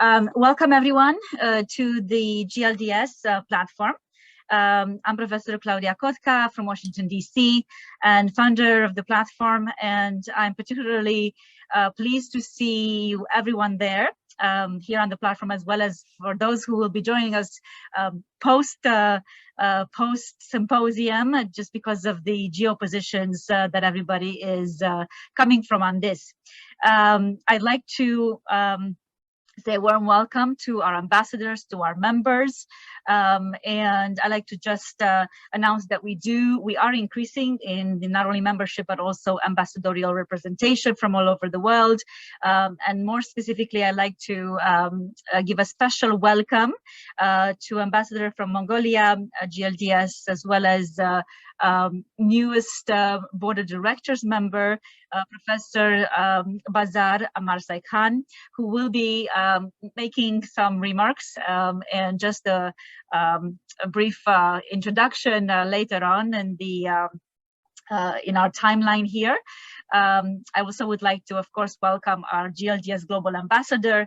Welcome everyone to the GLDS platform. I'm Professor Claudia Cotca from Washington, DC, and founder of the platform. And I'm particularly pleased to see everyone there here on the platform, as well as for those who will be joining us post symposium, just because of the geo positions that everybody is coming from on this. I'd like to say a warm welcome to our ambassadors, to our members, and I'd like to just announce that we are increasing in the not only membership but also ambassadorial representation from all over the world, and more specifically, I'd like to give a special welcome to Ambassador from Mongolia, GLDS, as well as newest board of directors member, Professor Bazar Amarsai Khan, who will be making some remarks and just a brief introduction later on in the in our timeline here. I also would like to, of course, welcome our GLDS Global Ambassador,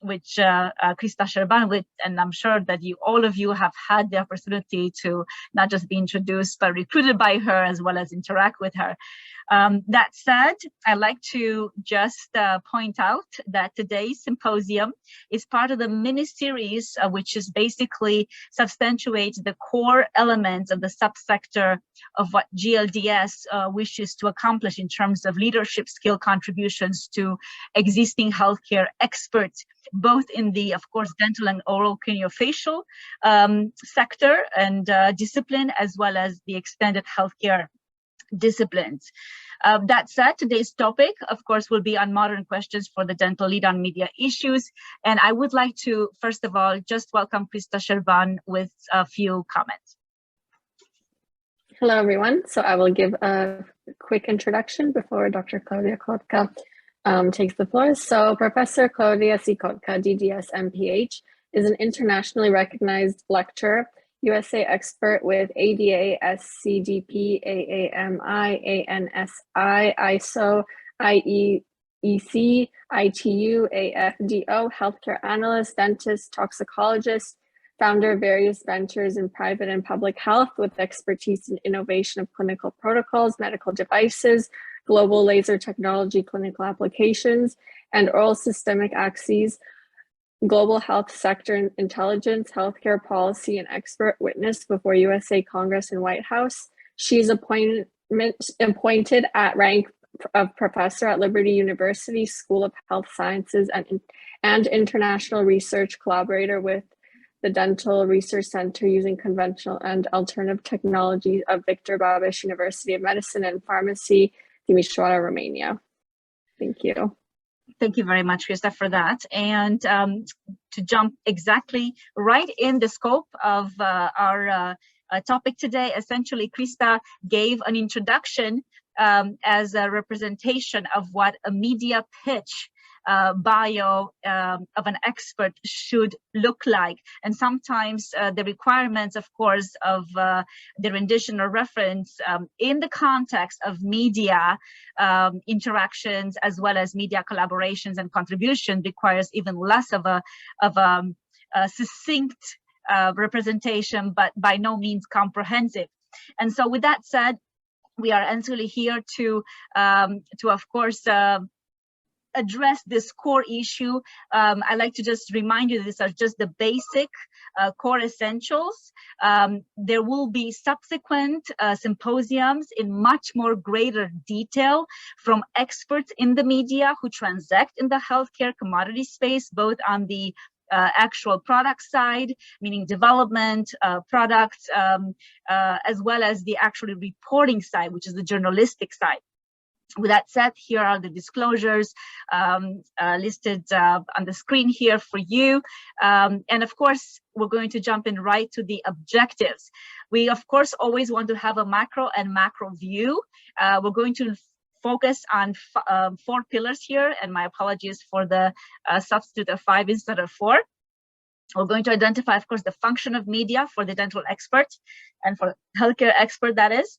which Krista Sherban, and I'm sure that all of you have had the opportunity to not just be introduced, but recruited by her as well as interact with her. That said, I'd like to just point out that today's symposium is part of the mini-series, which is basically substantiates the core elements of the subsector of what GLDS wishes to accomplish in terms of leadership skill contributions to existing healthcare experts, both in the, of course, dental and oral craniofacial sector and discipline, as well as the extended healthcare disciplines. That said, today's topic, of course, will be on modern questions for the dental lead on media issues. And I would like to, first of all, just welcome Krista Sherban with a few comments. Hello, everyone. So I will give a quick introduction before Dr. Claudia Cotca takes the floor. So Professor Claudia Cotca, DDS, MPH, is an internationally recognized lecturer, USA expert with ADA SCDP, AAMI, ANSI, ISO, IEC, ITU, AFDO, healthcare analyst, dentist, toxicologist, founder of various ventures in private and public health with expertise in innovation of clinical protocols, medical devices, global laser technology, clinical applications, and oral systemic axes, global health sector intelligence, healthcare policy, and expert witness before USA Congress and White House. She's appointed at rank of professor at Liberty University School of Health Sciences and international research collaborator with the Dental Research Center using conventional and alternative technology of Victor Babeș University of Medicine and Pharmacy, Timisoara, Romania. Thank you. Thank you very much, Krista, for that. And to jump exactly right in the scope of our topic today, essentially, Krista gave an introduction as a representation of what a media pitch bio of an expert should look like. And sometimes the requirements, of course, of the rendition or reference in the context of media interactions, as well as media collaborations and contribution, requires even less of a succinct representation, but by no means comprehensive. And so with that said, we are actually here to of course, address this core issue. I like to just remind you that these are just the basic core essentials. There will be subsequent symposiums in much more greater detail from experts in the media who transact in the healthcare commodity space, both on the actual product side, meaning development, products, as well as the actually reporting side, which is the journalistic side. With that said, here are the disclosures listed on the screen here for you. And of course, we're going to jump in right to the objectives. We, of course, always want to have a macro and macro view. We're going to focus on 4 pillars here, and my apologies for the substitute of 5 instead of 4. We're going to identify, of course, the function of media for the dental expert and for healthcare expert, that is.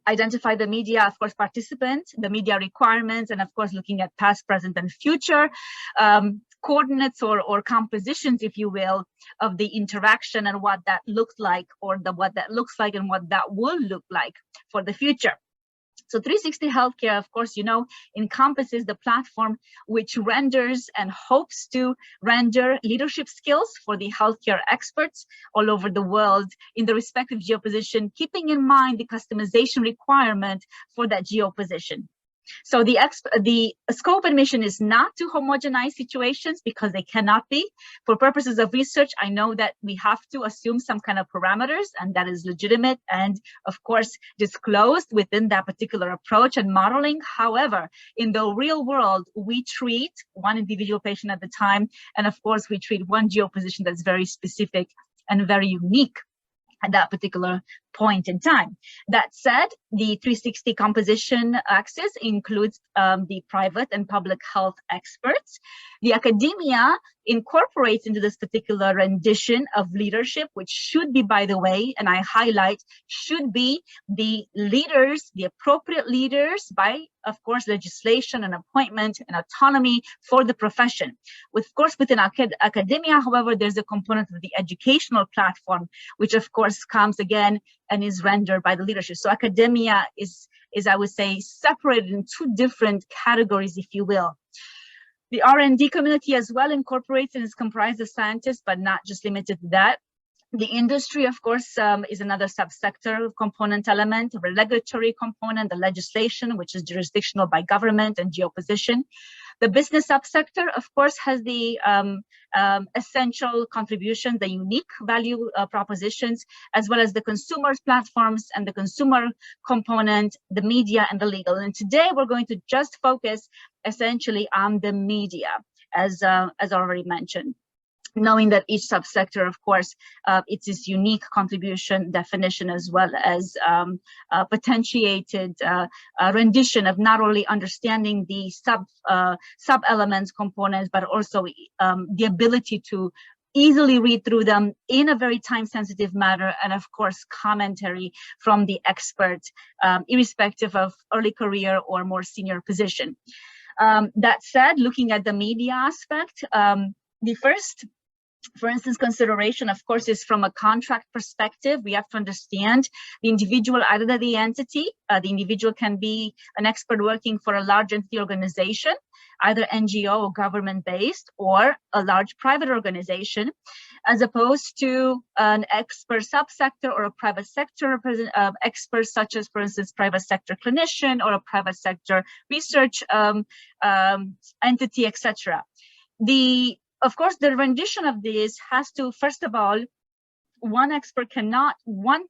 Identify the media, of course, participants, the media requirements, and of course, looking at past, present, and future. coordinates or compositions, if you will, of the interaction and what that looks like, or what that looks like and what that will look like for the future. So 360 Healthcare, of course, you know, encompasses the platform which renders and hopes to render leadership skills for the healthcare experts all over the world in the respective geoposition, keeping in mind the customization requirement for that geoposition. So the scope and mission is not to homogenize situations, because they cannot be. For purposes of research, I know that we have to assume some kind of parameters, and that is legitimate and, of course, disclosed within that particular approach and modeling. However, in the real world, we treat one individual patient at a time, and of course, we treat one geoposition that's very specific and very unique at that particular point in time. That said, the 360 composition axis includes the private and public health experts. The academia incorporates into this particular rendition of leadership, which should be, by the way, and I highlight, should be the leaders, the appropriate leaders by, of course, legislation and appointment and autonomy for the profession. Of course, within academia, however, there's a component of the educational platform, which of course comes again and is rendered by the leadership. So academia is I would say, separated in two different categories, if you will. The R&D community as well incorporates and is comprised of scientists, but not just limited to that. The industry, of course, is another subsector component element, a regulatory component, the legislation, which is jurisdictional by government and geoposition. The business subsector, of course, has the essential contribution, the unique value propositions, as well as the consumers platforms and the consumer component, the media and the legal. And today we're going to just focus essentially on the media, as already mentioned, knowing that each subsector, of course, it's its unique contribution definition, as well as potentiated rendition of not only understanding the sub-elements components, but also the ability to easily read through them in a very time-sensitive manner, and of course, commentary from the expert, irrespective of early career or more senior position. That said, looking at the media aspect, the first, for instance, consideration, of course, is from a contract perspective. We have to understand the individual, either the entity, the individual can be an expert working for a large entity organization, either NGO or government-based, or a large private organization, as opposed to an expert subsector or a private sector expert, such as, for instance, private sector clinician or a private sector research entity, etc. Of course, the rendition of this has to, first of all, one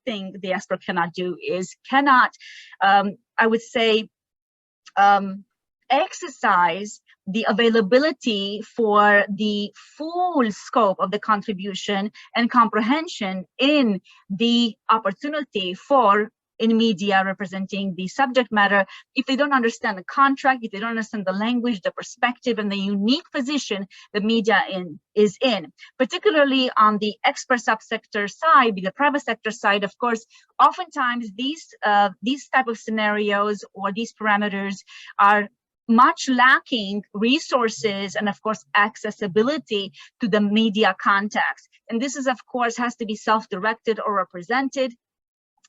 thing the expert cannot do is I would say, exercise the availability for the full scope of the contribution and comprehension in the opportunity for in media representing the subject matter, if they don't understand the contract, if they don't understand the language, the perspective, and the unique position the media is in. Particularly on the expert subsector side, the private sector side, of course, oftentimes these type of scenarios or these parameters are much lacking resources and, of course, accessibility to the media context. And this is, of course, has to be self-directed or represented.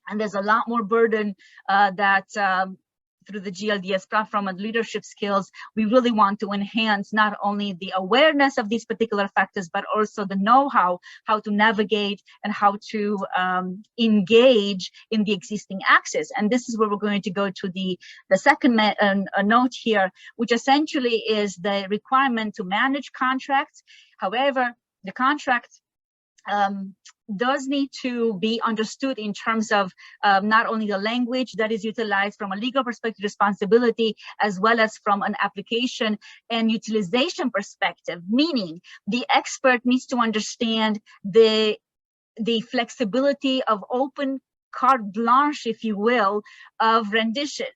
And there's a lot more burden that through the GLDS platform and leadership skills, we really want to enhance not only the awareness of these particular factors, but also the know-how, how to navigate and how to engage in the existing access. And this is where we're going to go to the second note here, which essentially is the requirement to manage contracts. However, the contract does need to be understood in terms of not only the language that is utilized from a legal perspective responsibility, as well as from an application and utilization perspective, meaning the expert needs to understand the flexibility of open carte blanche, if you will, of rendition.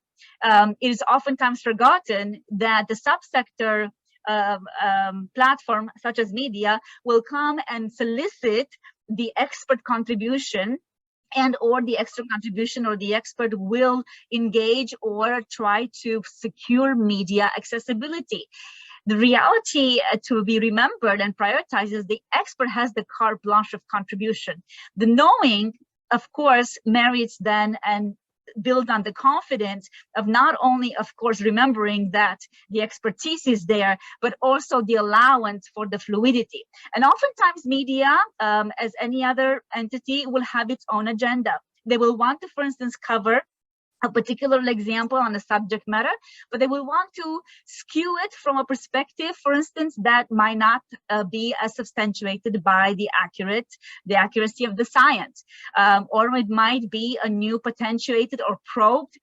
It is oftentimes forgotten that the subsector platform, such as media, will come and solicit the expert contribution, and or the extra contribution, or the expert will engage or try to secure media accessibility. The reality to be remembered and prioritized is the expert has the carte blanche of contribution. The knowing, of course, merits then and build on the confidence of not only, of course, remembering that the expertise is there, but also the allowance for the fluidity. And oftentimes media, as any other entity, will have its own agenda. They will want to, for instance, cover a particular example on a subject matter, but they will want to skew it from a perspective, for instance, that might not be as substantiated by the accuracy of the science, or it might be a new potentiated or probed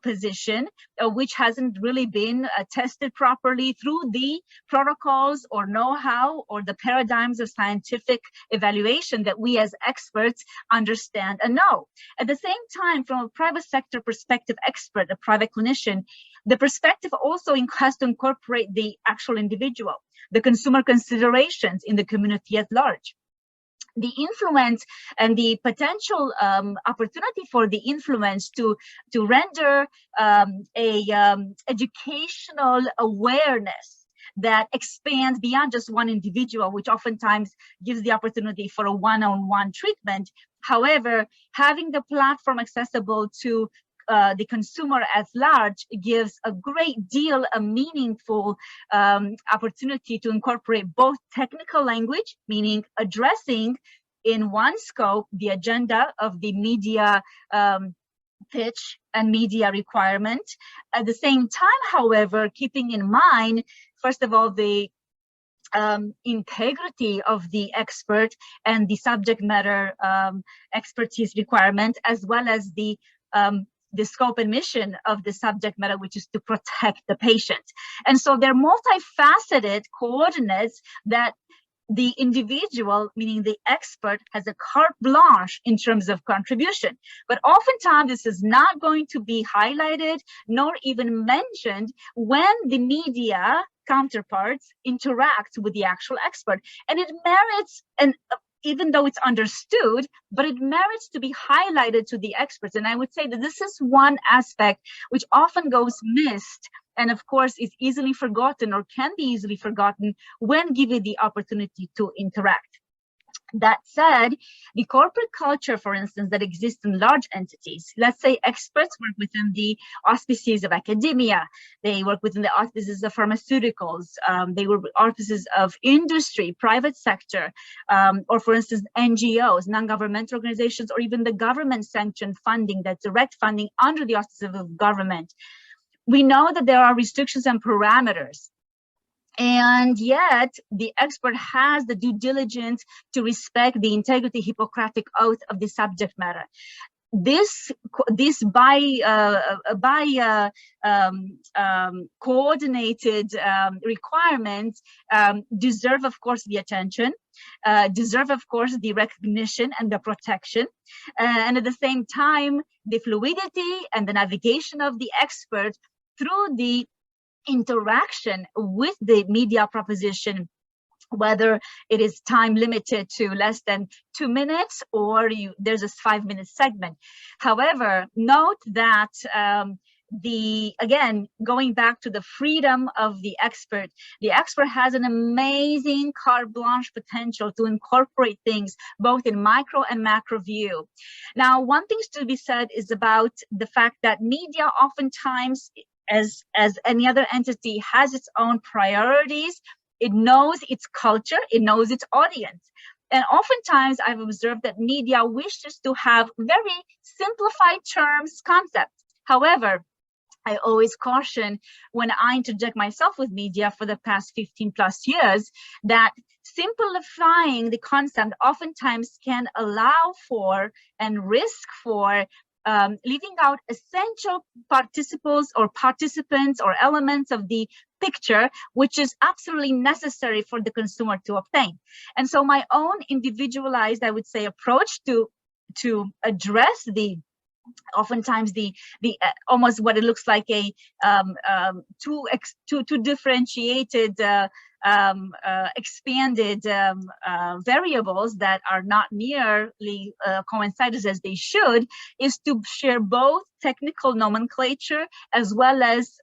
position, which hasn't really been tested properly through the protocols or know-how or the paradigms of scientific evaluation that we as experts understand and know. At the same time, from a private sector perspective expert, a private clinician, the perspective also has to incorporate the actual individual, the consumer considerations in the community at large. The influence and the potential opportunity for the influence to render educational awareness that expands beyond just one individual, which oftentimes gives the opportunity for a one-on-one treatment. However, having the platform accessible to the consumer at large gives a great deal of meaningful opportunity to incorporate both technical language, meaning addressing in one scope the agenda of the media pitch and media requirement. At the same time, however, keeping in mind, first of all, the integrity of the expert and the subject matter expertise requirement, as well as the scope and mission of the subject matter, which is to protect the patient. And so they're multifaceted coordinates that the individual, meaning the expert, has a carte blanche in terms of contribution. But oftentimes this is not going to be highlighted nor even mentioned when the media counterparts interact with the actual expert. And it merits, and even though it's understood, but it merits to be highlighted to the experts. And I would say that this is one aspect which often goes missed, and of course is easily forgotten or can be easily forgotten when given the opportunity to interact. That said, the corporate culture, for instance, that exists in large entities, let's say experts work within the auspices of academia, they work within the auspices of pharmaceuticals, they work with auspices of industry, private sector, or for instance, NGOs, non-governmental organizations, or even the government-sanctioned funding, that direct funding under the auspices of government. We know that there are restrictions and parameters. And yet, the expert has the due diligence to respect the integrity Hippocratic oath of the subject matter. This coordinated requirements deserve, of course, the attention, deserve, of course, the recognition and the protection, and at the same time, the fluidity and the navigation of the expert through the interaction with the media proposition, whether it is time limited to less than 2 minutes or there's a 5-minute segment. However, note that again, going back to the freedom of the expert has an amazing carte blanche potential to incorporate things both in micro and macro view. Now, one thing to be said is about the fact that media oftentimes, as any other entity, has its own priorities. It knows its culture, it knows its audience. And oftentimes I've observed that media wishes to have very simplified terms, concepts. However, I always caution when I interject myself with media for the past 15 plus years that simplifying the concept oftentimes can allow for and risk for leaving out essential participles or participants or elements of the picture, which is absolutely necessary for the consumer to obtain. And so my own individualized, I would say, approach to address the oftentimes the almost what it looks like a two differentiated expanded variables that are not nearly coincided as they should, is to share both technical nomenclature as well as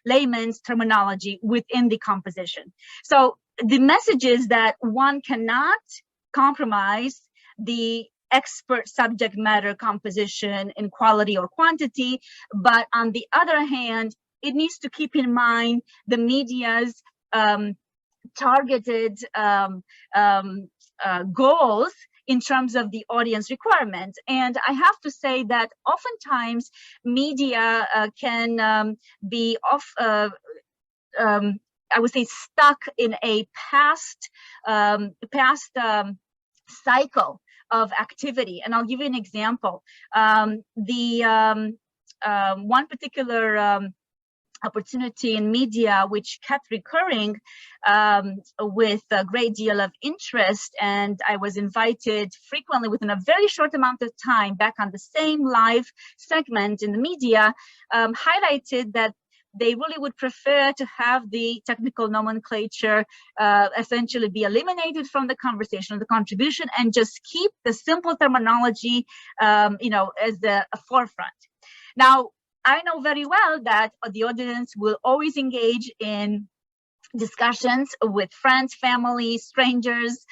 layman's terminology within the composition. So the message is that one cannot compromise the expert subject matter composition in quality or quantity, but on the other hand, it needs to keep in mind the media's targeted goals in terms of the audience requirements. And I have to say that oftentimes media can be I would say stuck in a past cycle of activity. And I'll give you an example. One particular opportunity in media which kept recurring with a great deal of interest, and I was invited frequently within a very short amount of time back on the same live segment in the media, highlighted that they really would prefer to have the technical nomenclature essentially be eliminated from the conversation, the contribution, and just keep the simple terminology, as the forefront. Now, I know very well that the audience will always engage in discussions with friends, family, strangers,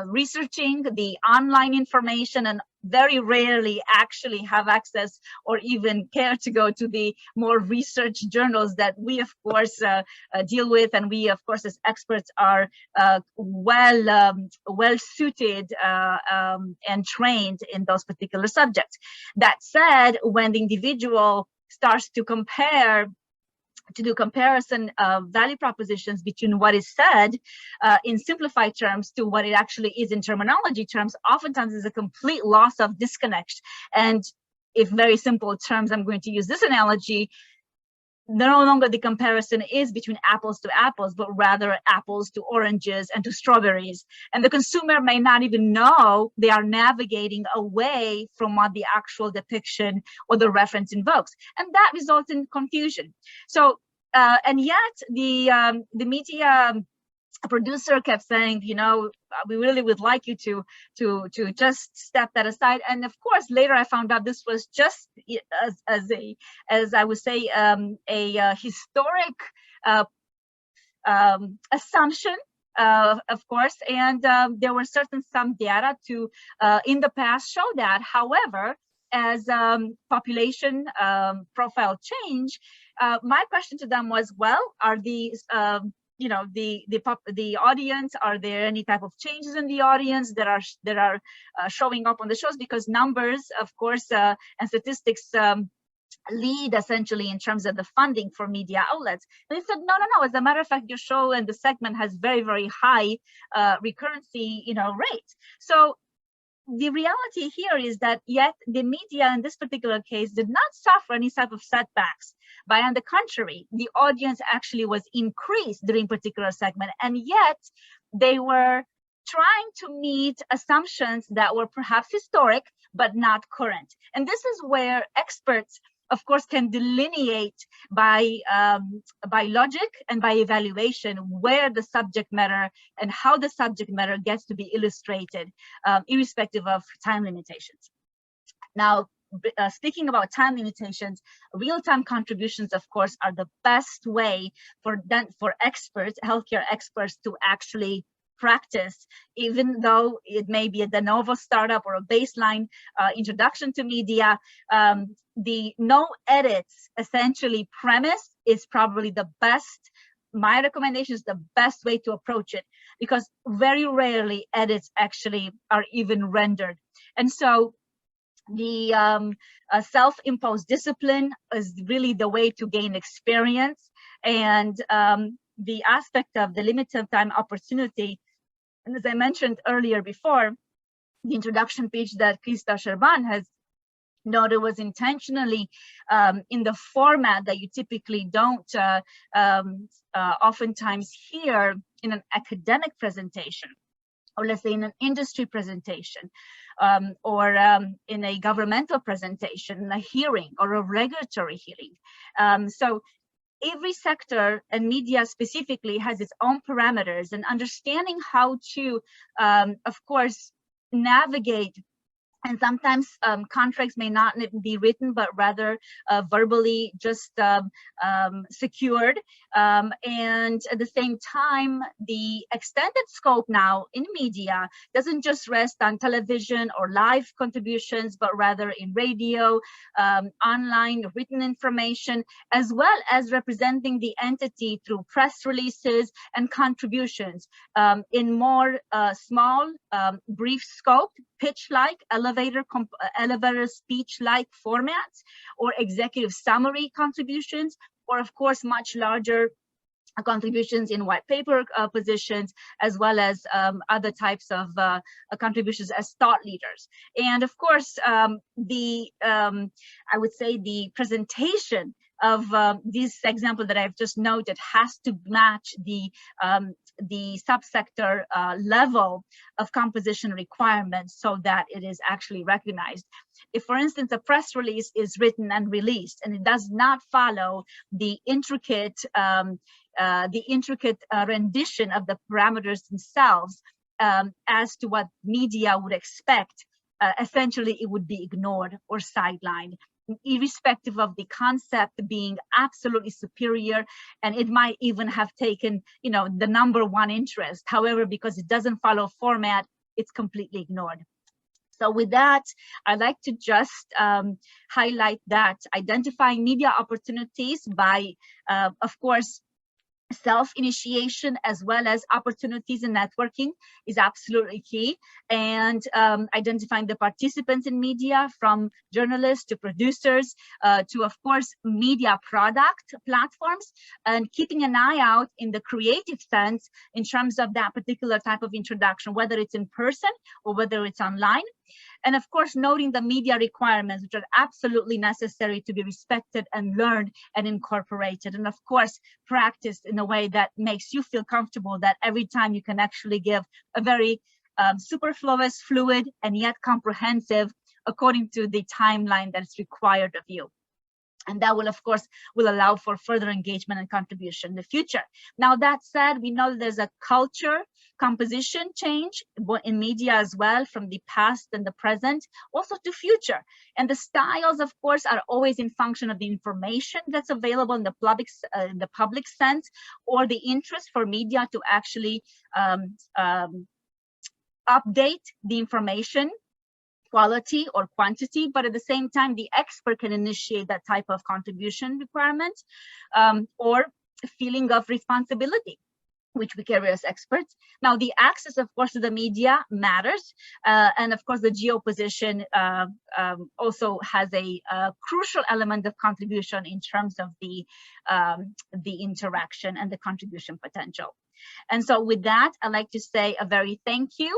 researching the online information, and very rarely actually have access or even care to go to the more research journals that we, of course, deal with, and we, of course, as experts are well suited and trained in those particular subjects. That said, when the individual starts to do comparison of value propositions between what is said in simplified terms to what it actually is in terminology terms, oftentimes there's a complete loss of disconnect. And if very simple terms, I'm going to use this analogy, no longer the comparison is between apples to apples, but rather apples to oranges and to strawberries. And the consumer may not even know they are navigating away from what the actual depiction or the reference invokes. And that results in confusion. So, and yet the media producer kept saying, we really would like you to just step that aside. And of course, later I found out this was just as I would say a historic assumption, of course. And there were some data to in the past show that. However, as population profile change, my question to them was, well, are these the audience, are there any type of changes in the audience that are showing up on the shows? Because numbers, of course, and statistics lead essentially in terms of the funding for media outlets. And they said, no. As a matter of fact, your show and the segment has very, very high recurrency, rate. So the reality here is that yet the media in this particular case did not suffer any type of setbacks. By on the contrary, the audience actually was increased during particular segment, and yet they were trying to meet assumptions that were perhaps historic but not current. And this is where experts, of course, can delineate by logic and by evaluation where the subject matter and how the subject matter gets to be illustrated, irrespective of time limitations. Now, speaking about time limitations, real-time contributions, of course, are the best way for experts, healthcare experts, to actually practice, even though it may be a de novo startup or a baseline introduction to media. The no edits essentially premise is probably the best. My recommendation is the best way to approach it, because very rarely edits actually are even rendered. And so the self-imposed discipline is really the way to gain experience. And the aspect of the limited time opportunity, and as I mentioned earlier before, the introduction page that Krista Sherban has noted was intentionally in the format that you typically don't oftentimes hear in an academic presentation. or let's say in an industry presentation, or in a governmental presentation, in a hearing or a regulatory hearing. So every sector, and media specifically, has its own parameters, and understanding how to, of course, navigate. And sometimes contracts may not be written, but rather verbally just secured. And at the same time, the extended scope now in media doesn't just rest on television or live contributions, but rather in radio, online, written information, as well as representing the entity through press releases and contributions in more small, brief scope, pitch-like, elevator speech-like formats, or executive summary contributions, or of course much larger contributions in white paper positions, as well as other types of contributions as thought leaders. And of course, I would say the presentation of this example that I've just noted has to match the subsector level of composition requirements so that it is actually recognized. If, for instance, a press release is written and released and it does not follow the intricate rendition of the parameters themselves as to what media would expect, essentially it would be ignored or sidelined, irrespective of the concept being absolutely superior, and it might even have taken, the #1 interest. However, because it doesn't follow format, it's completely ignored. So with that, I'd like to just highlight that identifying media opportunities by, of course, self-initiation as well as opportunities in networking is absolutely key, and identifying the participants in media, from journalists to producers to, of course, media product platforms, and keeping an eye out in the creative sense in terms of that particular type of introduction, whether it's in person or whether it's online. And of course, noting the media requirements, which are absolutely necessary to be respected and learned and incorporated. And of course, practiced in a way that makes you feel comfortable that every time you can actually give a very superfluous, fluid, and yet comprehensive, according to the timeline that's required of you. And that will, of course, allow for further engagement and contribution in the future. Now, that said, we know there's a culture composition change in media as well, from the past and the present, also to future. And the styles, of course, are always in function of the information that's available in the public sense, or the interest for media to actually update the information quality or quantity, but at the same time, the expert can initiate that type of contribution requirement or feeling of responsibility, which we carry as experts. Now, the access, of course, to the media matters. And of course, the geo-position also has a crucial element of contribution in terms of the interaction and the contribution potential. And so with that, I'd like to say a very thank you